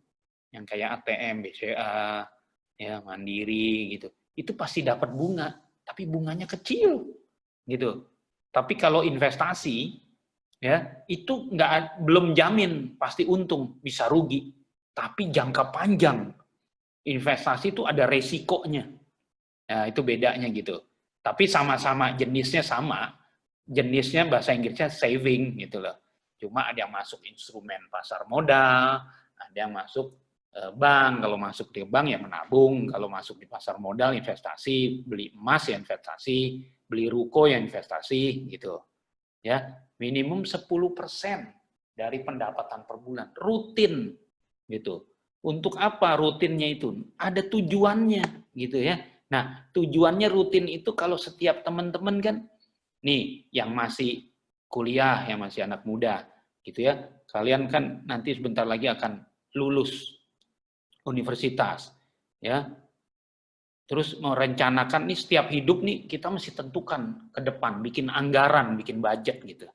A: yang kayak ATM, BCA, ya Mandiri gitu. Itu pasti dapat bunga, tapi bunganya kecil gitu. Tapi kalau investasi ya itu belum jamin pasti untung, bisa rugi. Tapi jangka panjang investasi itu ada resikonya. Ya, itu bedanya gitu. Tapi sama-sama jenisnya sama. Jenisnya bahasa Inggrisnya saving gitu loh. Cuma ada yang masuk instrumen pasar modal, ada yang masuk bank. Kalau masuk di bank ya menabung, kalau masuk di pasar modal investasi, beli emas ya investasi, beli ruko ya investasi gitu. Ya, minimum 10% dari pendapatan per bulan rutin gitu. Untuk apa rutinnya itu? Ada tujuannya gitu ya. Nah, tujuannya rutin itu kalau setiap teman-teman kan nih yang masih kuliah, yang masih anak muda gitu ya. Kalian kan nanti sebentar lagi akan lulus universitas ya. Terus merencanakan nih setiap hidup nih kita mesti tentukan ke depan, bikin anggaran, bikin budget gitu.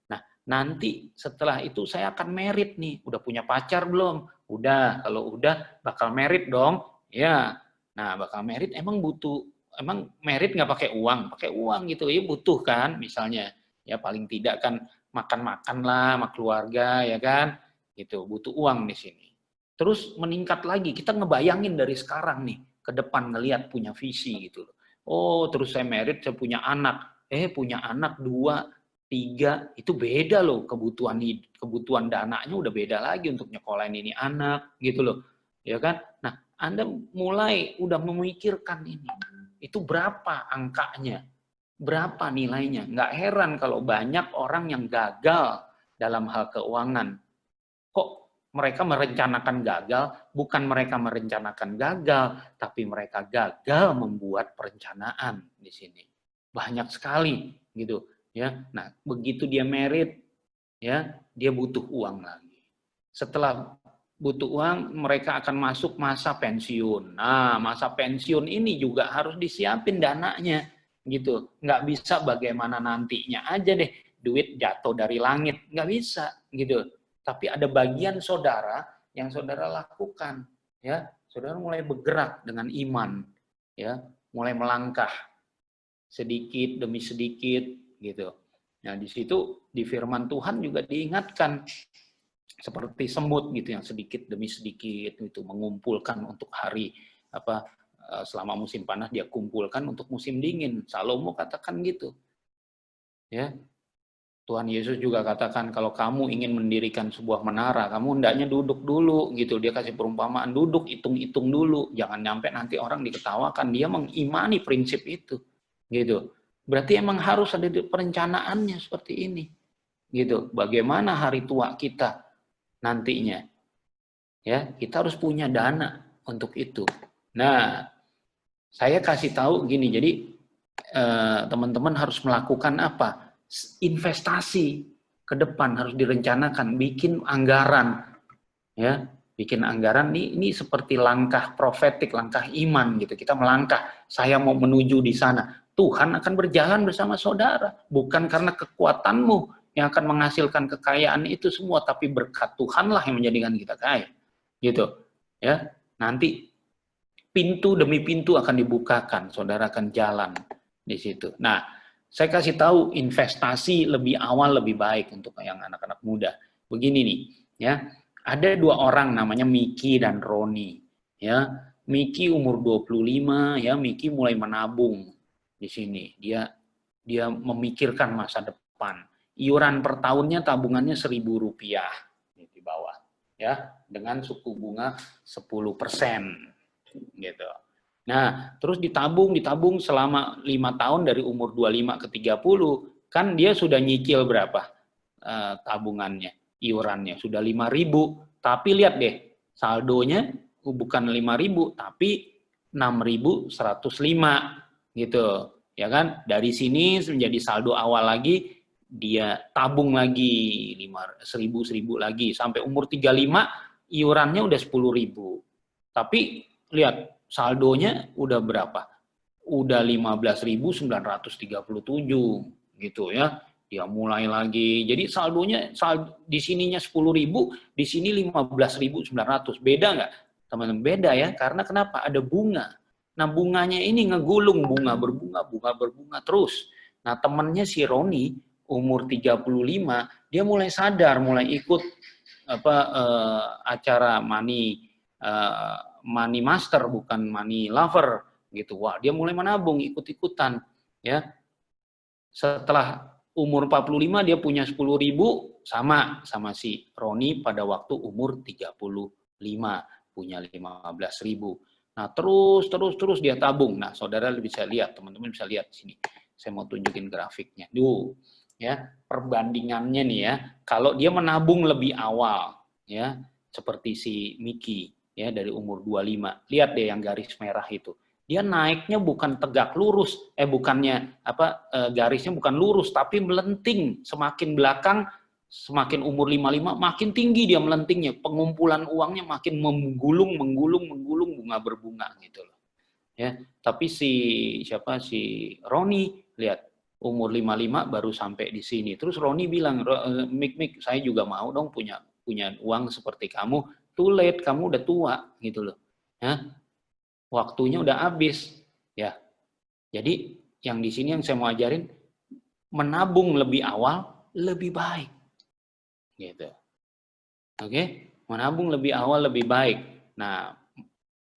A: Nah, nanti setelah itu saya akan merit nih. Udah punya pacar belum? Udah. Kalau udah bakal merit dong. Ya. Nah, bakal merit emang merit nggak pakai uang? Pakai uang gitu. Ya butuh kan misalnya. Ya paling tidak kan makan-makan lah sama keluarga ya kan. Gitu, butuh uang di sini. Terus meningkat lagi, kita ngebayangin dari sekarang nih ke depan ngelihat punya visi gitu. Oh, terus saya merit, saya punya anak. Punya anak 2, 3, itu beda loh kebutuhan dananya udah beda lagi untuk nyekolahin ini anak gitu loh. Ya kan? Nah, Anda mulai udah memikirkan ini. Itu berapa angkanya? Berapa nilainya? Nggak heran kalau banyak orang yang gagal dalam hal keuangan. Kok mereka merencanakan gagal, bukan mereka merencanakan gagal, tapi mereka gagal membuat perencanaan di sini. Banyak sekali gitu ya. Nah, begitu dia merit ya, dia butuh uang lagi. Setelah butuh uang, mereka akan masuk masa pensiun. Nah, masa pensiun ini juga harus disiapin dananya gitu. Nggak bisa bagaimana nantinya aja deh, duit jatuh dari langit. Nggak bisa gitu. Tapi ada bagian saudara yang saudara lakukan, ya. Saudara mulai bergerak dengan iman, ya, mulai melangkah sedikit demi sedikit, gitu. Nah, di situ di firman Tuhan juga diingatkan seperti semut gitu yang sedikit demi sedikit itu mengumpulkan untuk hari selama musim panas dia kumpulkan untuk musim dingin. Salomo katakan gitu, ya. Tuhan Yesus juga katakan kalau kamu ingin mendirikan sebuah menara, kamu hendaknya duduk dulu gitu. Dia kasih perumpamaan, duduk hitung-hitung dulu. Jangan sampai nanti orang diketawakan. Dia mengimani prinsip itu. Gitu. Berarti emang harus ada perencanaannya seperti ini. Gitu. Bagaimana hari tua kita nantinya? Ya, kita harus punya dana untuk itu. Nah, saya kasih tahu gini. Jadi teman-teman harus melakukan apa? Investasi ke depan harus direncanakan, bikin anggaran, ya, bikin anggaran ini seperti langkah profetik, langkah iman gitu. Kita melangkah, saya mau menuju di sana. Tuhan akan berjalan bersama saudara, bukan karena kekuatanmu yang akan menghasilkan kekayaan itu semua, tapi berkat Tuhanlah yang menjadikan kita kaya, gitu, ya. Nanti pintu demi pintu akan dibukakan, saudara akan jalan di situ. Nah, saya kasih tahu investasi lebih awal lebih baik untuk yang anak-anak muda. Begini nih, ya. Ada 2 orang namanya Miki dan Roni, ya. Miki umur 25, ya, Miki mulai menabung di sini. Dia memikirkan masa depan. Iuran per tahunnya tabungannya Rp1.000 di bawah, ya, dengan suku bunga 10%, gitu. Nah, terus ditabung selama 5 tahun dari umur 25 ke 30, kan dia sudah nyicil berapa tabungannya, iurannya, sudah 5.000. Tapi lihat deh, saldonya bukan 5.000, tapi 6.105 gitu. Ya kan? Dari sini menjadi saldo awal lagi, dia tabung lagi 1.000 lagi sampai umur 35 iurannya udah 10.000. Tapi lihat saldonya udah berapa? Udah 15.937 gitu ya. dia mulai lagi. Jadi saldonya di sininya 10.000, di sini 15.900. Beda nggak? Teman-teman, beda ya. Karena kenapa? Ada bunga. Nah, bunganya ini ngegulung, bunga berbunga terus. Nah, temannya si Roni umur 35, dia mulai sadar, mulai ikut acara money master, bukan money lover gitu. Wah, dia mulai menabung, ikut-ikutan ya. Setelah umur 45 dia punya 10.000, sama si Roni pada waktu umur 35 punya 15.000. Nah, terus dia tabung. Nah, saudara bisa lihat, teman-teman bisa lihat di sini. Saya mau tunjukin grafiknya. Ya, perbandingannya nih ya. Kalau dia menabung lebih awal ya, seperti si Miki ya dari umur 25. Lihat deh yang garis merah itu. Dia naiknya bukan tegak lurus, garisnya bukan lurus, tapi melenting. Semakin belakang, semakin umur 55, makin tinggi dia melentingnya. Pengumpulan uangnya makin menggulung, bunga berbunga gitu loh. Ya, tapi si Roni, lihat, umur 55 baru sampai di sini. Terus Roni bilang, Mik, saya juga mau dong punya uang seperti kamu. Too late, kamu udah tua gitu loh. Ya, waktunya udah habis ya. Jadi yang di sini yang saya mau ajarin, menabung lebih awal lebih baik gitu. Oke, menabung lebih awal lebih baik. Nah,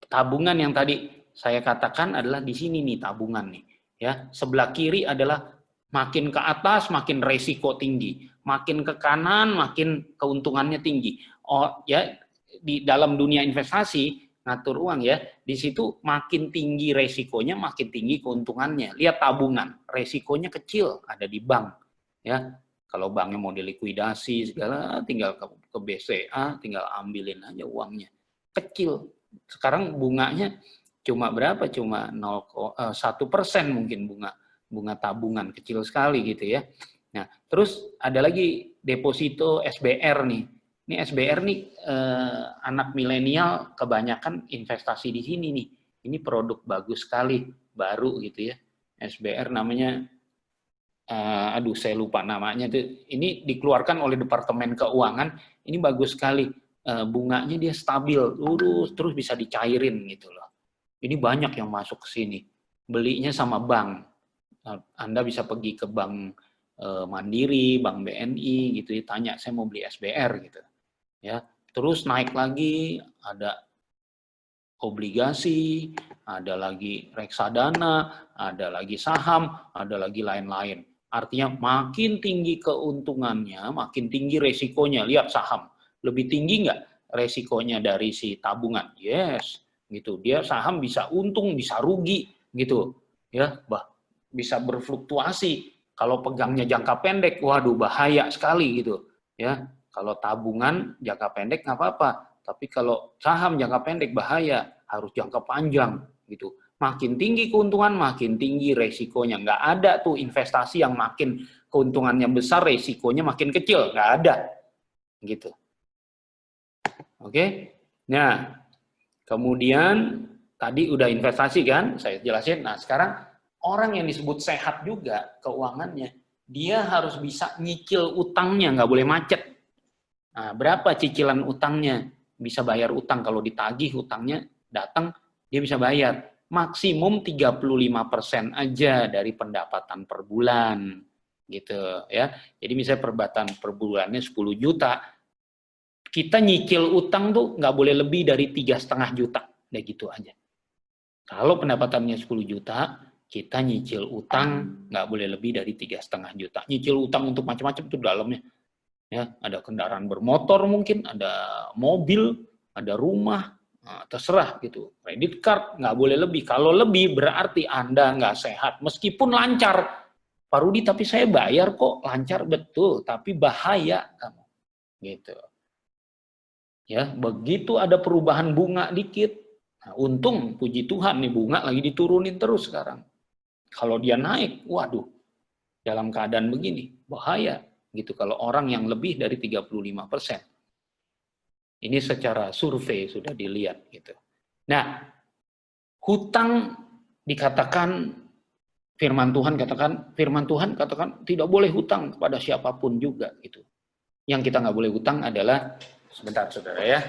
A: tabungan yang tadi saya katakan adalah di sini nih tabungan nih ya. Sebelah kiri adalah makin ke atas makin resiko tinggi, makin ke kanan makin keuntungannya tinggi. Oh ya, di dalam dunia investasi ngatur uang ya, di situ makin tinggi resikonya, makin tinggi keuntungannya. Lihat tabungan, resikonya kecil, ada di bank. Ya, kalau banknya mau dilikuidasi segala, tinggal ke BCA, tinggal ambilin aja uangnya. Kecil. Sekarang bunganya cuma berapa? Cuma 1% mungkin bunga tabungan, kecil sekali gitu ya. Nah, terus ada lagi deposito SBR nih. Ini SBR nih anak milenial kebanyakan investasi di sini nih. Ini produk bagus sekali, baru gitu ya. SBR namanya, saya lupa namanya tuh. Ini dikeluarkan oleh Departemen Keuangan. Ini bagus sekali. Bunganya dia stabil, lurus, terus bisa dicairin gitu loh. Ini banyak yang masuk ke sini. Belinya sama bank. Anda bisa pergi ke bank Mandiri, bank BNI gitu ya, tanya saya mau beli SBR gitu. Ya, terus naik lagi ada obligasi, ada lagi reksadana, ada lagi saham, ada lagi lain-lain. Artinya makin tinggi keuntungannya, makin tinggi resikonya. Lihat saham, lebih tinggi nggak resikonya dari si tabungan? Yes, gitu. Dia saham bisa untung, bisa rugi, gitu. Ya, bisa berfluktuasi. Kalau pegangnya jangka pendek, waduh bahaya sekali gitu. Ya, kalau tabungan jangka pendek nggak apa-apa, tapi kalau saham jangka pendek bahaya, harus jangka panjang gitu. Makin tinggi keuntungan, makin tinggi resikonya. Nggak ada tuh investasi yang makin keuntungannya besar, resikonya makin kecil. Nggak ada. Gitu. Oke? Nah, kemudian tadi udah investasi kan, saya jelasin. Nah, sekarang orang yang disebut sehat juga keuangannya, dia harus bisa nyicil utangnya, nggak boleh macet. Nah, berapa cicilan utangnya? Bisa bayar utang, kalau ditagih utangnya datang, dia bisa bayar. Maksimum 35% aja dari pendapatan per bulan. Gitu ya. Jadi misalnya pendapatan per bulannya 10 juta, kita nyicil utang tuh nggak boleh lebih dari 3,5 juta. Udah gitu aja. Kalau pendapatannya 10 juta, kita nyicil utang nggak boleh lebih dari 3,5 juta. Nyicil utang untuk macam-macam tuh dalamnya. Ya, ada kendaraan bermotor mungkin, ada mobil, ada rumah, nah, terserah gitu. Kredit card nggak boleh lebih. Kalau lebih berarti Anda nggak sehat. Meskipun lancar, Pak Rudi, tapi saya bayar kok, lancar betul, tapi bahaya kamu. Gitu. Ya, begitu ada perubahan bunga dikit, nah, untung puji Tuhan nih bunga lagi diturunin terus sekarang. Kalau dia naik, waduh, dalam keadaan begini, bahaya. Gitu kalau orang yang lebih dari 35%. Ini secara survei sudah dilihat gitu. Nah, hutang dikatakan firman Tuhan katakan tidak boleh hutang kepada siapapun juga gitu. Yang kita nggak boleh hutang adalah, sebentar saudara ya.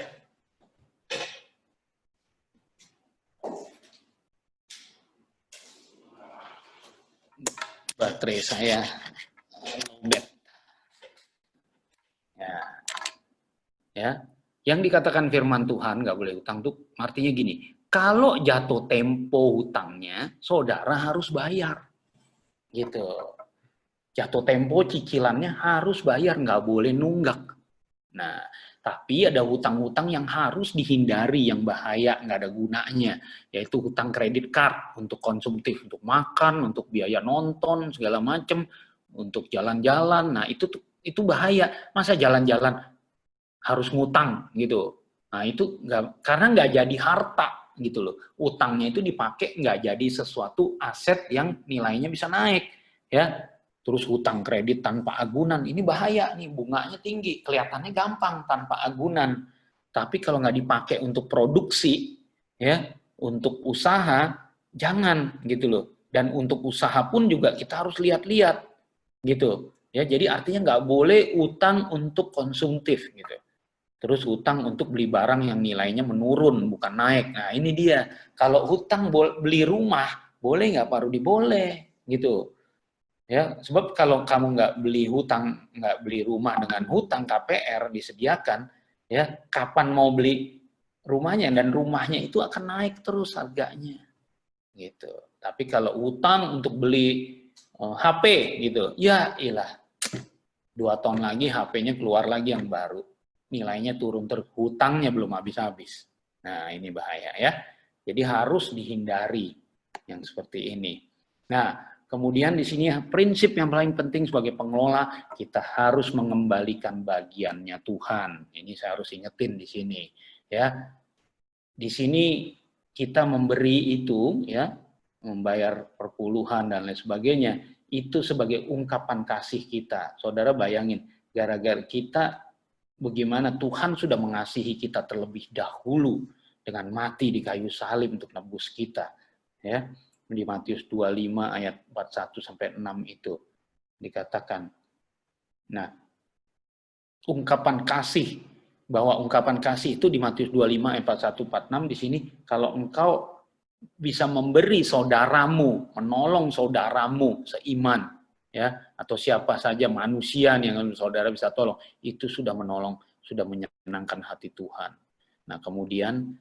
A: Baterai saya lowbat. Ya. Yang dikatakan firman Tuhan nggak boleh hutang tuh artinya gini. Kalau jatuh tempo hutangnya, saudara harus bayar. Gitu. Jatuh tempo cicilannya harus bayar, nggak boleh nunggak. Nah, tapi ada hutang-hutang yang harus dihindari, yang bahaya, nggak ada gunanya. Yaitu hutang kredit card untuk konsumtif, untuk makan, untuk biaya nonton, segala macam, untuk jalan-jalan. Nah, itu bahaya. Masa jalan-jalan harus ngutang gitu. Nah, itu karena nggak jadi harta gitu loh. Utangnya itu dipakai nggak jadi sesuatu aset yang nilainya bisa naik. Ya, terus hutang kredit tanpa agunan, ini bahaya nih, bunganya tinggi, kelihatannya gampang tanpa agunan. Tapi kalau nggak dipakai untuk produksi, ya, untuk usaha, jangan gitu loh. Dan untuk usaha pun juga kita harus lihat-lihat gitu. Ya, jadi artinya nggak boleh utang untuk konsumtif gitu. Terus hutang untuk beli barang yang nilainya menurun, bukan naik. Nah, ini dia. Kalau hutang beli rumah, boleh nggak Pak Rudi? Boleh, gitu. Ya, sebab kalau kamu nggak beli rumah dengan hutang KPR disediakan, ya, kapan mau beli rumahnya, dan rumahnya itu akan naik terus harganya, gitu. Tapi kalau hutang untuk beli HP, gitu, ya ilah, 2 tahun lagi HP-nya keluar lagi yang baru, nilainya turun terus, hutangnya belum habis-habis. Nah, ini bahaya ya. Jadi harus dihindari yang seperti ini. Nah, kemudian di sini prinsip yang paling penting sebagai pengelola, kita harus mengembalikan bagiannya Tuhan. Ini saya harus ingetin di sini ya. Di sini kita memberi itu ya, membayar perpuluhan dan lain sebagainya, itu sebagai ungkapan kasih kita. Saudara bayangin, gara-gara kita, bagaimana Tuhan sudah mengasihi kita terlebih dahulu dengan mati di kayu salib untuk nebus kita. Ya, di Matius 25 ayat 41 sampai 6 itu dikatakan. Nah, ungkapan kasih, bahwa ungkapan kasih itu di Matius 25 ayat 41 46 di sini, kalau engkau bisa memberi saudaramu, menolong saudaramu seiman, ya, atau siapa saja manusia yang saudara bisa tolong, itu sudah menolong, sudah menyenangkan hati Tuhan. Nah, kemudian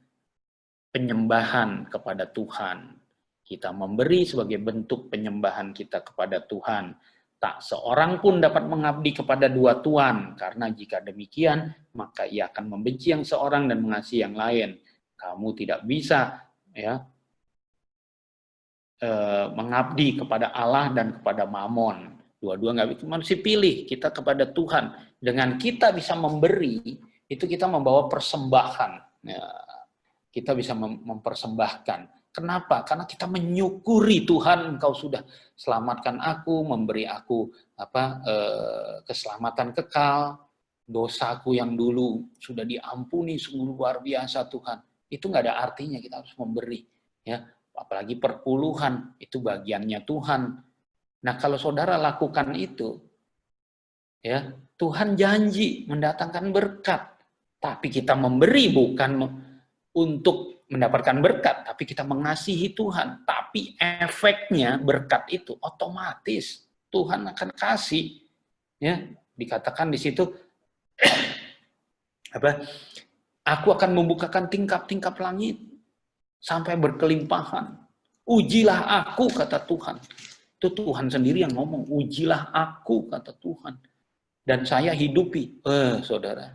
A: penyembahan kepada Tuhan, kita memberi sebagai bentuk penyembahan kita kepada Tuhan. Tak seorang pun dapat mengabdi kepada dua tuan, karena jika demikian, maka ia akan membenci yang seorang dan mengasihi yang lain. Kamu tidak bisa ya mengabdi kepada Allah dan kepada Mamon. Dua-dua nggak bisa, mesti pilih kita kepada Tuhan. Dengan kita bisa memberi, itu kita membawa persembahan. Ya, kita bisa mempersembahkan. Kenapa? Karena kita menyukuri Tuhan, Engkau sudah selamatkan aku, memberi aku keselamatan kekal, dosaku yang dulu sudah diampuni, sungguh luar biasa Tuhan. Itu nggak ada artinya, kita harus memberi. Ya, apalagi perpuluhan, itu bagiannya Tuhan. Nah, kalau saudara lakukan itu, ya, Tuhan janji mendatangkan berkat. Tapi kita memberi bukan untuk mendapatkan berkat, tapi kita mengasihi Tuhan. Tapi efeknya berkat itu otomatis Tuhan akan kasih. Ya, dikatakan di situ aku akan membukakan tingkap-tingkap langit sampai berkelimpahan. Ujilah aku, kata Tuhan. Itu Tuhan sendiri yang ngomong, ujilah aku, kata Tuhan. Dan saya hidupi. Saudara,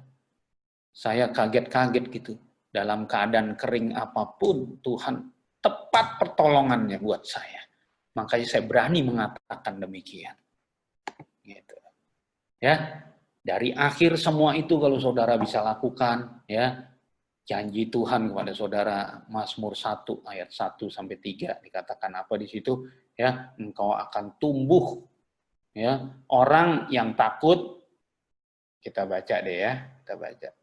A: saya kaget-kaget gitu. Dalam keadaan kering apapun, Tuhan tepat pertolongannya buat saya. Makanya saya berani mengatakan demikian. Gitu. Ya, dari akhir semua itu kalau saudara bisa lakukan, ya, janji Tuhan kepada saudara, Mazmur 1 ayat 1 sampai 3 dikatakan apa di situ? Ya, engkau akan tumbuh. Ya, orang yang takut, kita baca deh ya, kita baca.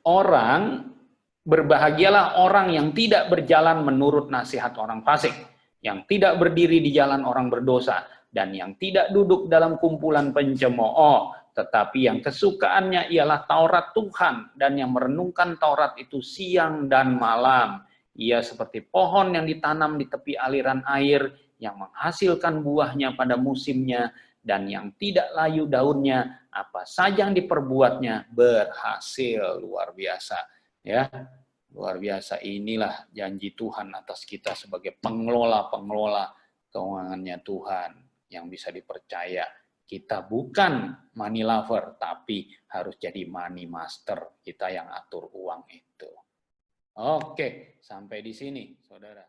A: Orang Berbahagialah orang yang tidak berjalan menurut nasihat orang fasik, yang tidak berdiri di jalan orang berdosa, dan yang tidak duduk dalam kumpulan pencemooh, tetapi yang kesukaannya ialah Taurat Tuhan, dan yang merenungkan Taurat itu siang dan malam. Ia seperti pohon yang ditanam di tepi aliran air, yang menghasilkan buahnya pada musimnya, dan yang tidak layu daunnya, apa saja yang diperbuatnya berhasil. Luar biasa, ya. Luar biasa, inilah janji Tuhan atas kita sebagai pengelola-pengelola keuangannya Tuhan yang bisa dipercaya. Kita bukan money lover, tapi harus jadi money master. Kita yang atur uang itu. Oke, sampai di sini, saudara.